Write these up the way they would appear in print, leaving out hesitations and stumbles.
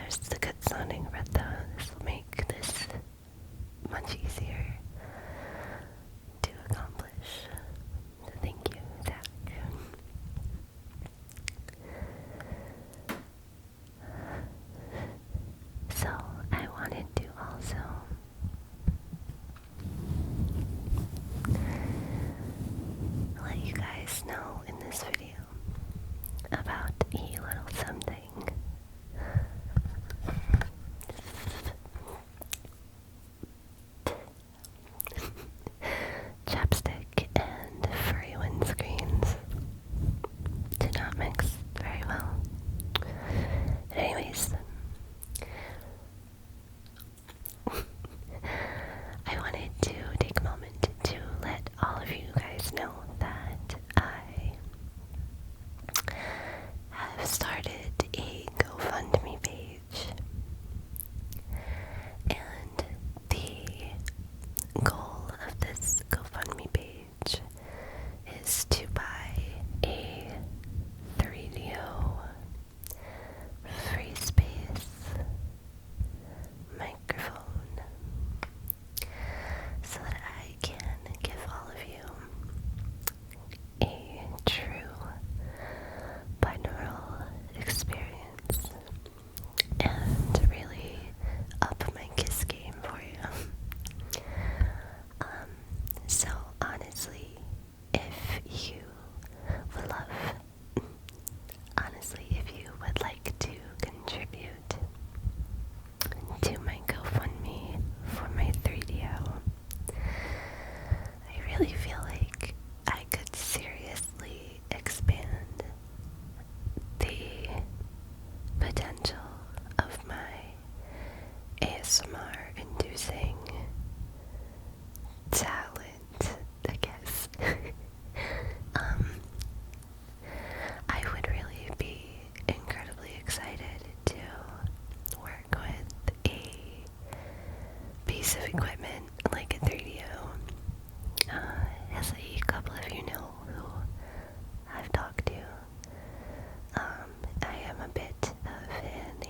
course, the good sounding red though. This will make this much easier to accomplish. So thank you, Zach. So I wanted to also let you guys know in this video about a little something. Chapstick and furry windscreens did not mix very well. But anyways, I wanted to take a moment to let all of you guys know that I have started a GoFundMe page, and the goal of this GoFundMe page is to buy a 3Diove free space microphone so that I can give all of you a true binaural experience and really up my kiss game for you. So honestly, if you would love, honestly, if you would like to contribute to my GoFundMe for my 3DO, I really feel like I could seriously expand the potential of my ASMR-inducing talent, I guess. I would really be incredibly excited to work with a piece of equipment like a 3DO. As a couple of you know who I've talked to, I am a bit of an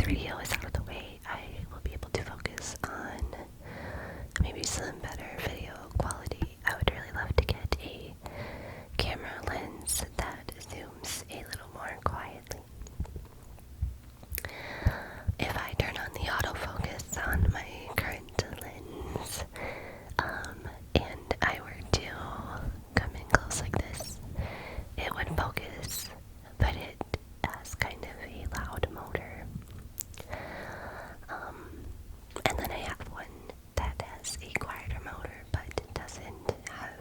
3Dio is out of the way, I will be able to focus on maybe some better video quality. I would really love to get a camera lens that zooms a little more quietly. If I turn on the autofocus on my current lens, and I were to come in close like this, it would focus, but it has kind of a loud motor. And then I have one that has a quieter motor, but it doesn't have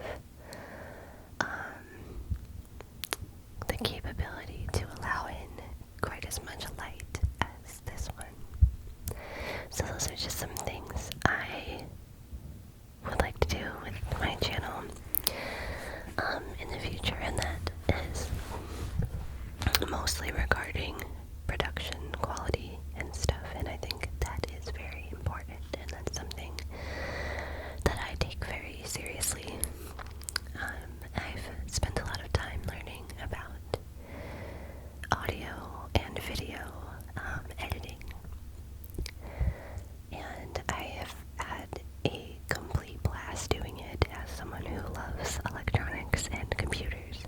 the capability to allow in quite as much light as this one. So those are just some things I would like to do with my channel in the future, and that is mostly regarding production quality and stuff, and I think that is very important, and that's something that I take very seriously. I've spent a lot of time learning about audio and video editing, and I have had a complete blast doing it as someone who loves electronics and computers.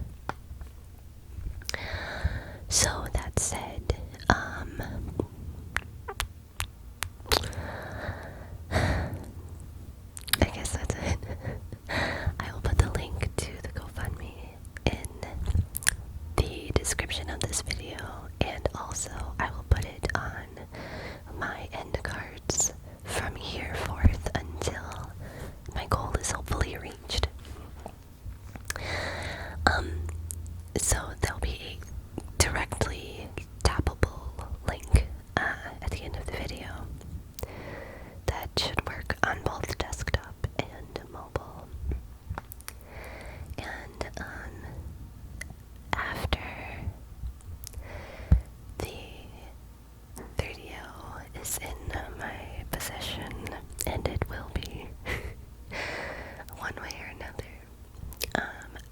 So that said, I guess that's it. I will put the link to the GoFundMe in the description of this video, and also I will put it on my end cards from here forth until my goal is hopefully reached. So there'll be a directly tappable link at the end of the video that should work on both desktop and mobile. And after the 3Dio is in my possession, and it will be one way or another,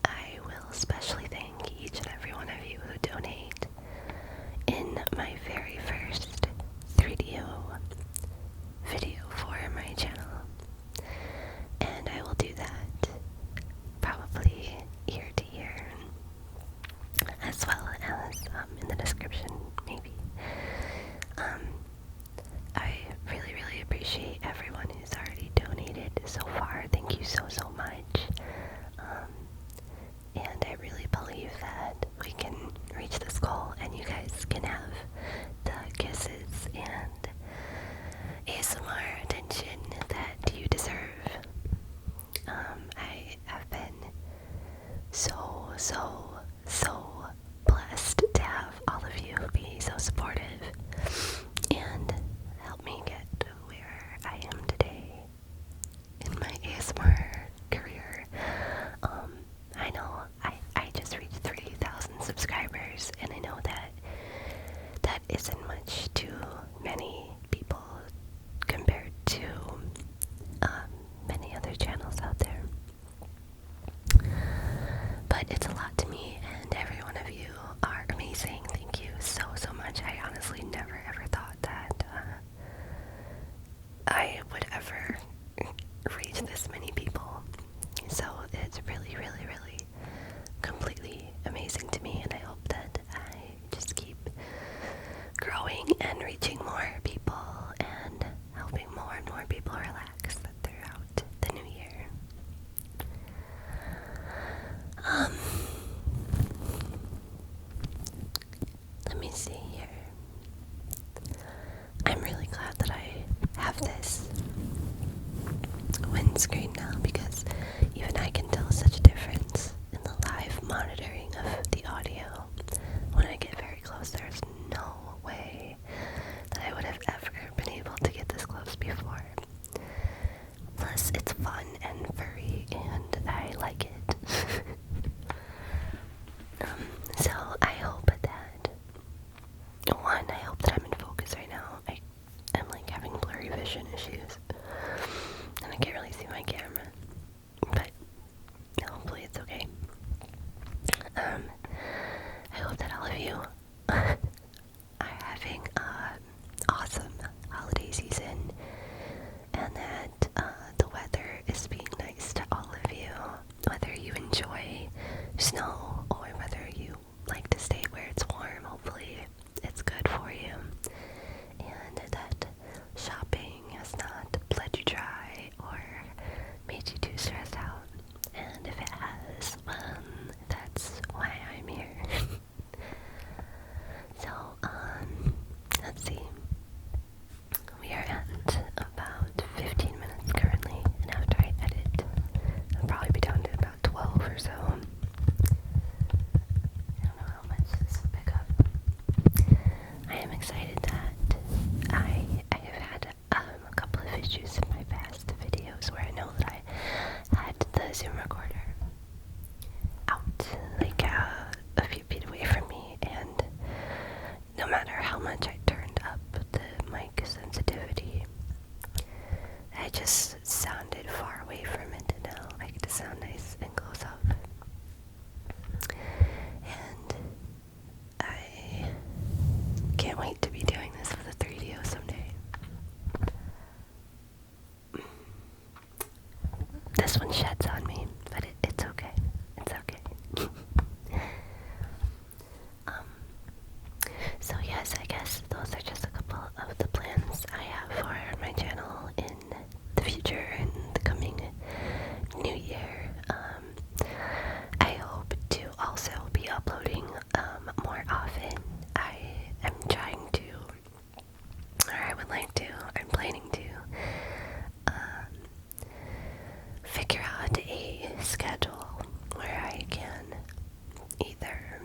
I will especially thank each and every one of you who donate in my very first 3Dio video for my channel. And I will do that probably year to year, as well as in the description maybe. I really, really appreciate everyone who's already donated so far. Thank you so much. And I really believe that we can reach this goal, and you guys can have the kisses and ASMR attention that you deserve. I have been so blessed to have all of you be so supportive and help me get to where I am today in my ASMR career. I know I just reached 3,000 subscribers, and I know that isn't much to many people compared to many other channels out there. But it's a lot to me, and every one of you are amazing. Thank you so much. I honestly never ever thought that I would ever reach this many people. So it's really, really, really completely amazing to me, and I hope that I just keep growing and reaching more people and helping more and more people relax throughout the new year. Let me see here. I'm really glad that I have this windscreen now, because even I can tell such a difference in the live monitoring of the audio. When I get very close, there's no way that I would have ever been able to get this close before. Plus, it's fun and furry, and I like it. So I hope that, one, I hope that I'm in focus right now. I'm like having blurry vision issues, and I can't really see my camera, but hopefully it's okay. I hope that all of you are having an season, and that the weather is being nice to all of you, whether you enjoy snow or whether you like to stay where it's warm. Hopefully it's good for you, and that shopping has not bled you dry or made you too stressed out. And if it has, well, that's why I'm here. So, let's see. We are at about 15 minutes currently, and after I edit, I'll probably be down to about 12 or so. I don't know how much this will pick up. I am excited that I have had a couple of issues in my past videos where I know that I had the Zoom recorder out, like a few feet away from me, and no matter how much I turned up the mic sensitivity, I just sounded far away from it, and now I get to sound nice and close up. And I can't wait to be doing this with a 3Dio someday. This one sheds on me, but it's okay. It's okay. So yes, I guess those are just a couple of the plans I have for my channel in the future and the coming new year. I hope to also be uploading more often. I am trying to, or I would like to, I'm planning to figure out a schedule where I can either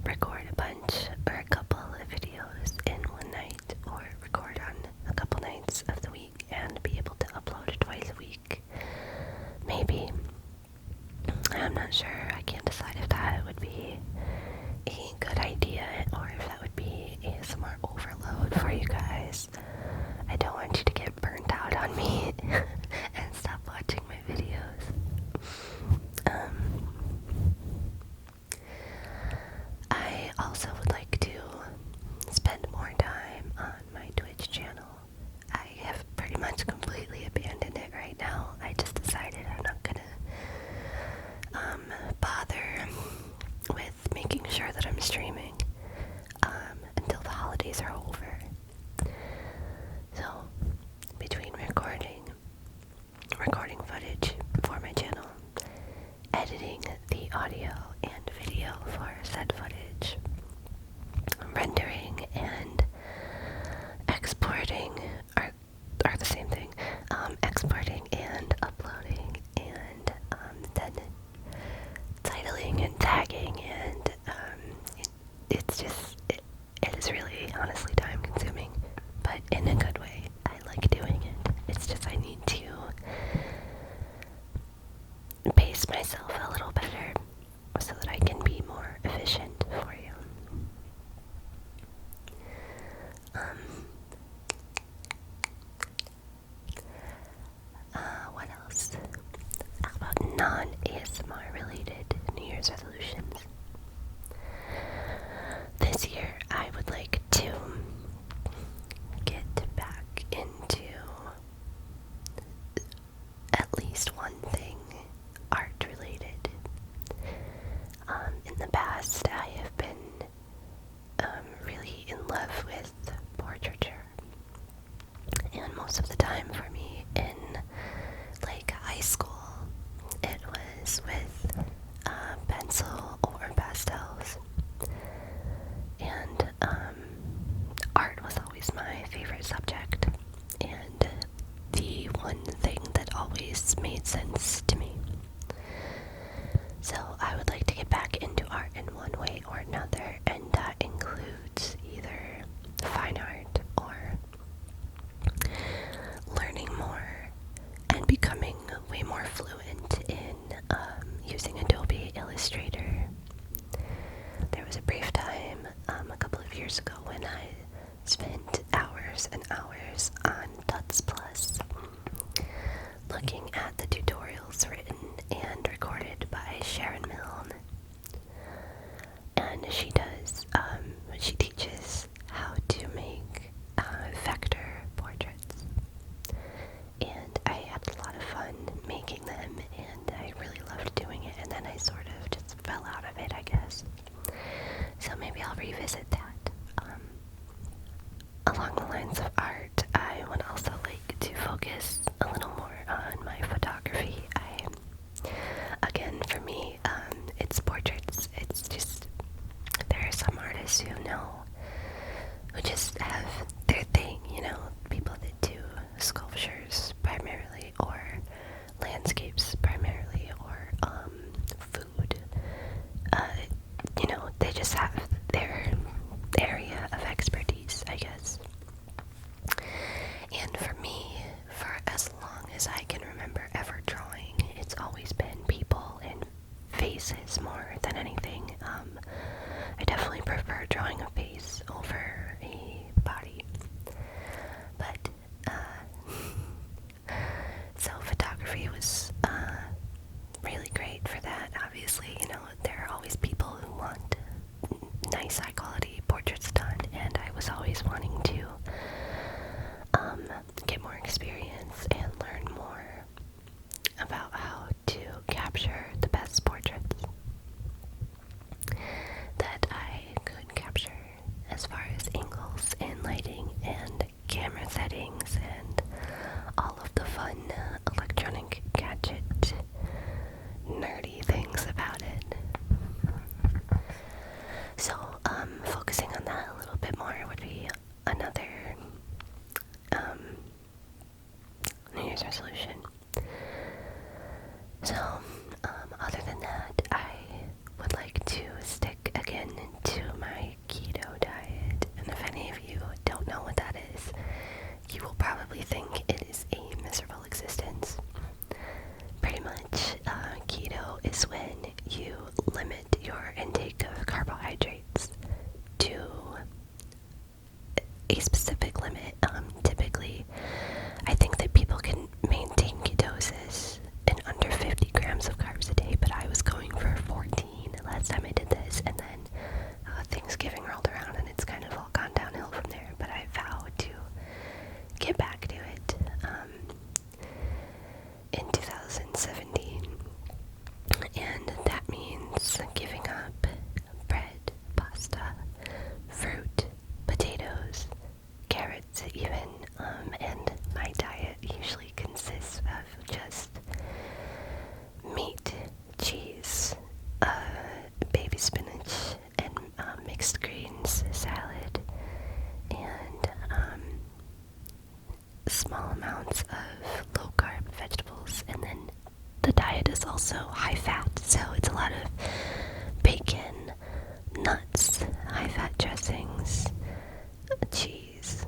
record a bunch or a couple of videos in one night, or record on a couple nights of the week and be able to upload twice a week. Maybe. I'm not sure. I can't decide if that would be a good idea or if that would be ASMR overload for you guys. I don't want you to get burnt out on me and stop watching my videos. I also would like to spend more time on my Twitch channel. I have pretty much completely abandoned it right now. I just decided I'm not gonna bother with making sure that I'm streaming until the holidays are over. So, between recording footage for my channel, editing the audio and video for said footage, rendering and exporting are the same thing. Exporting and uploading, and then titling and tagging, and it's just it is really honestly time consuming, but in a good way. I like doing it. It's just I need to pace myself a little better so that I can be more efficient for you. What else? How about non-ASMR related New Year's resolutions? This year, I would like to get back into at least one thing art related. In the past, I have been really in love with portraiture, and most of the time for me in like high school, it was with pencil or pastels, and art was always my favorite subject, and the one thing that always made sense to me. So I would like to get back into art in one way or another, and that includes either fine art or learning more and becoming way more fluent in using Adobe Illustrator. There was a brief time a couple of years ago when I spent hours and hours on Tuts Plus looking at the tutorials written and recorded by Sharon Milne. And she teaches how to make vector wanting to get more experience and learn more about how to capture the best portraits that I could capture, as far as angles and lighting and camera settings and all of the fun electronic gadget nerdy things about it. So, focusing on that a little bit more would be another New Year's resolution. So, other than that, I would like to stick again to my keto diet. And if any of you don't know what that is, you will probably think it is a miserable existence. Pretty much, keto is when you limit your intake of carbohydrates to a specific limit. Typically, I think that people can maintain ketosis in under 50 grams of carbs a day, but I was going for 14 last time I did this, and then Thanksgiving rolled around and it's kind of all gone downhill from there, but I vow to get back to it in 2017, and that means giving up bread, pasta, fruit, potatoes, carrots even, and my diet usually consists of just meat, cheese, baby spinach, and mixed greens salad, and small amounts of low-carb vegetables. And then the diet is also high-fat, so it's a lot of bacon, nuts, high-fat dressings, cheese,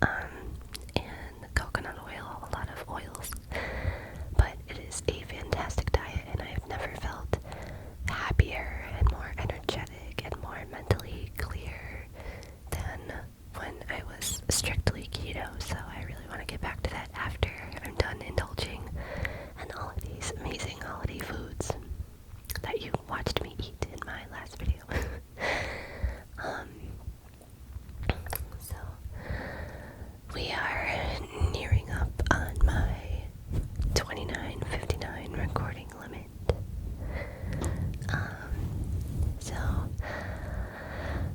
and coconut oil, a lot of oils. But it is a fantastic diet, and I've never felt happier and more energetic and more mentally clear than when I was strictly keto. So I really want to get back to that after I'm done indulging in all of these amazing holiday foods that you watched me eat in my last video. So we are nearing up on my 29:59 recording limit. So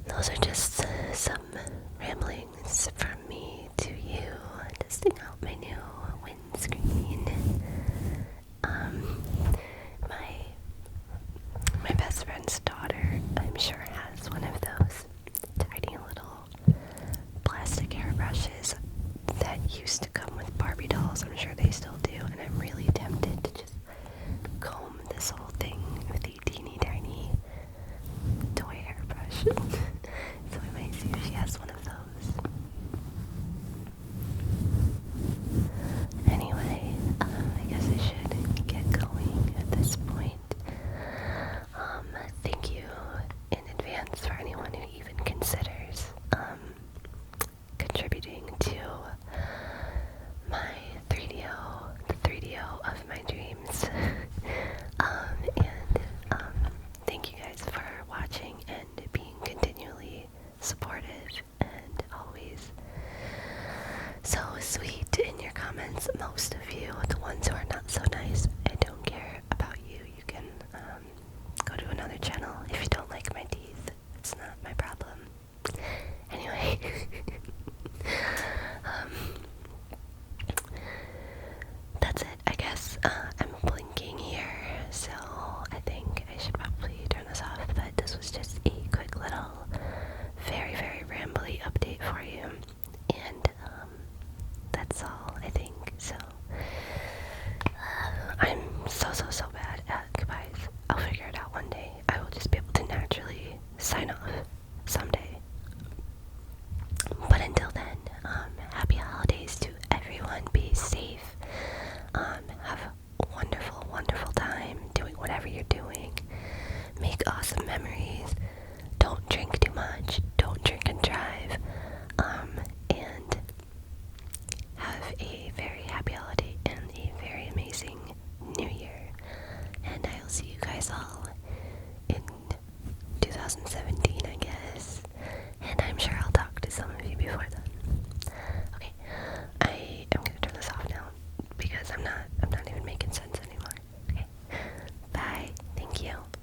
those are just some ramblings from me to you, testing out my new windscreen. My best friend's daughter, I'm sure, has one of those tiny little plastic hairbrushes that used to come with Barbie dolls. I'm sure they still do, and I'm really tempted to just comb this whole thing with a teeny tiny toy hairbrush. So I might see if she has one of those. Anyway, I guess I should get going at this point. Thank you in advance for anyone who even considers contributing to my 3DO, the 3DO of my dreams. And thank you guys for watching and being continually supportive and always so sweet in your comments. Most of you, the ones who are not so nice, I don't care about you. You can go to another channel if you don't like my teeth. It's not my problem. Anyway, that's it, I guess. I'm blinking here, so I think I should probably turn this off, but this was just a quick little, very, very rambly update for you, and that's all, I think. So I'm you.